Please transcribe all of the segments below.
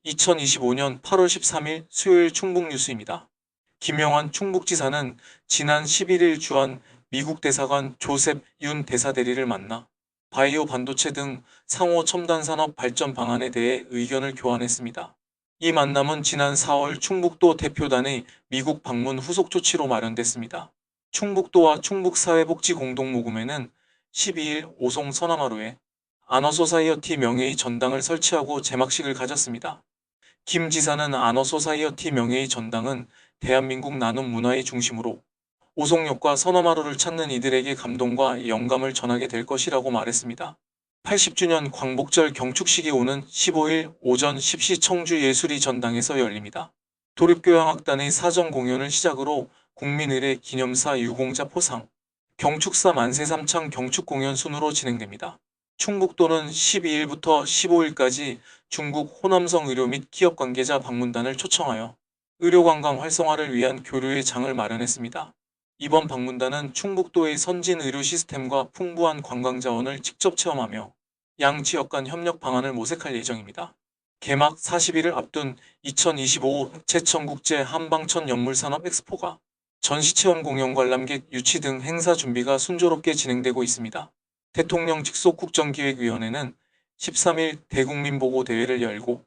2025년 8월 13일 수요일 충북 뉴스입니다. 김영환 충북지사는 지난 11일 주한 미국 대사관 조셉 윤 대사대리를 만나 바이오 반도체 등 상호 첨단 산업 발전 방안에 대해 의견을 교환했습니다. 이 만남은 지난 4월 충북도 대표단의 미국 방문 후속 조치로 마련됐습니다. 충북도와 충북사회복지공동모금회는 12일 오송 서남하루에 아너소사이어티 명예의 전당을 설치하고 제막식을 가졌습니다. 김 지사는 아너소사이어티 명예의 전당은 대한민국 나눔 문화의 중심으로 오송역과 서너마루를 찾는 이들에게 감동과 영감을 전하게 될 것이라고 말했습니다. 80주년 광복절 경축식이 오는 15일 오전 10시 청주예술의 전당에서 열립니다. 도립교향악단의 사전 공연을 시작으로 국민의례 기념사 유공자 포상, 경축사 만세삼창 경축공연 순으로 진행됩니다. 충북도는 12일부터 15일까지 중국 호남성 의료 및 기업 관계자 방문단을 초청하여 의료관광 활성화를 위한 교류의 장을 마련했습니다. 이번 방문단은 충북도의 선진 의료 시스템과 풍부한 관광 자원을 직접 체험하며 양 지역 간 협력 방안을 모색할 예정입니다. 개막 40일을 앞둔 2025 제천국제 한방천 연물산업 엑스포가 전시체험 공연 관람객 유치 등 행사 준비가 순조롭게 진행되고 있습니다. 대통령 직속 국정기획위원회는 13일 대국민보고 대회를 열고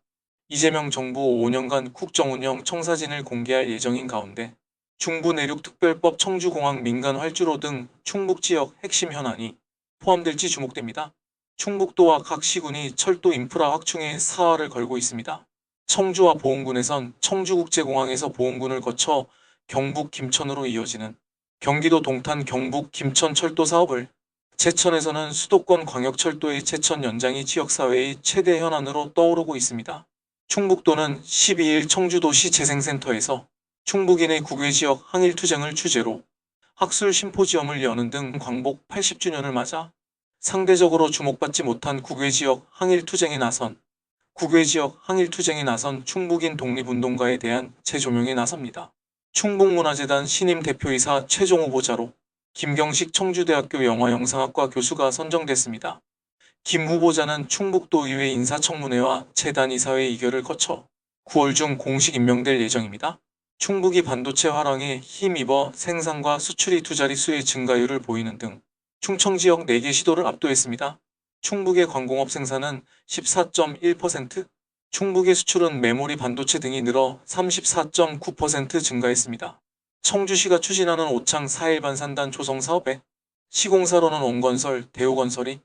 이재명 정부 5년간 국정운영 청사진을 공개할 예정인 가운데 중부내륙특별법 청주공항 민간 활주로 등 충북지역 핵심 현안이 포함될지 주목됩니다. 충북도와 각 시군이 철도 인프라 확충에 사활을 걸고 있습니다. 청주와 보은군에선 청주국제공항에서 보은군을 거쳐 경북 김천으로 이어지는 경기도 동탄 경북 김천 철도 사업을, 제천에서는 수도권 광역철도의 제천 연장이 지역사회의 최대 현안으로 떠오르고 있습니다. 충북도는 12일 청주도시 재생센터에서 충북인의 국외지역 항일투쟁을 주제로 학술 심포지엄을 여는 등 광복 80주년을 맞아 상대적으로 주목받지 못한 국외지역 항일투쟁에 나선 충북인 독립운동가에 대한 재조명에 나섭니다. 충북문화재단 신임 대표이사 최종 후보자로 김경식 청주대학교 영화영상학과 교수가 선정됐습니다. 김 후보자는 충북도의회 인사청문회와 재단 이사회 의결을 거쳐 9월 중 공식 임명될 예정입니다. 충북이 반도체 활황에 힘입어 생산과 수출이 두 자릿수의 증가율을 보이는 등 충청 지역 4개 시도를 압도했습니다. 충북의 광공업 생산은 14.1%, 충북의 수출은 메모리 반도체 등이 늘어 34.9% 증가했습니다. 청주시가 추진하는 오창 4.1반 산단 조성 사업에 시공사로는 온건설, 대우건설이,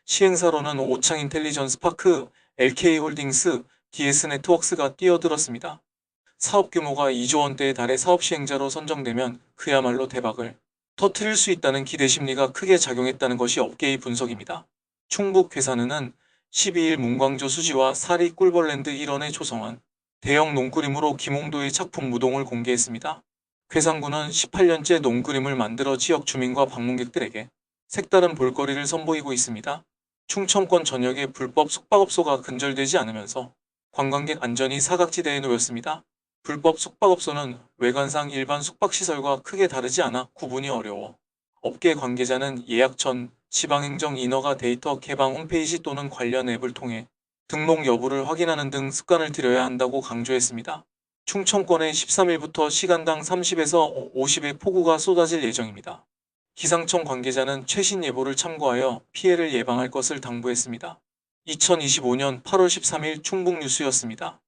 시행사로는 오창 인텔리전스 파크, LK홀딩스, DS네트워크스가 뛰어들었습니다. 사업 규모가 2조 원대에 달해 사업 시행자로 선정되면 그야말로 대박을 터뜨릴 수 있다는 기대 심리가 크게 작용했다는 것이 업계의 분석입니다. 충북 괴산은은 12일 문광조 수지와 사리 꿀벌랜드 일원에 조성한 대형 농그림으로 김홍도의 작품 무동을 공개했습니다. 괴산군은 18년째 농그림을 만들어 지역 주민과 방문객들에게 색다른 볼거리를 선보이고 있습니다. 충청권 전역에 불법 숙박업소가 근절되지 않으면서 관광객 안전이 사각지대에 놓였습니다. 불법 숙박업소는 외관상 일반 숙박시설과 크게 다르지 않아 구분이 어려워 업계 관계자는 예약 전 지방행정 인허가 데이터 개방 홈페이지 또는 관련 앱을 통해 등록 여부를 확인하는 등 습관을 들여야 한다고 강조했습니다. 충청권에 13일부터 시간당 30에서 50의 폭우가 쏟아질 예정입니다. 기상청 관계자는 최신 예보를 참고하여 피해를 예방할 것을 당부했습니다. 2025년 8월 13일 충북 뉴스였습니다.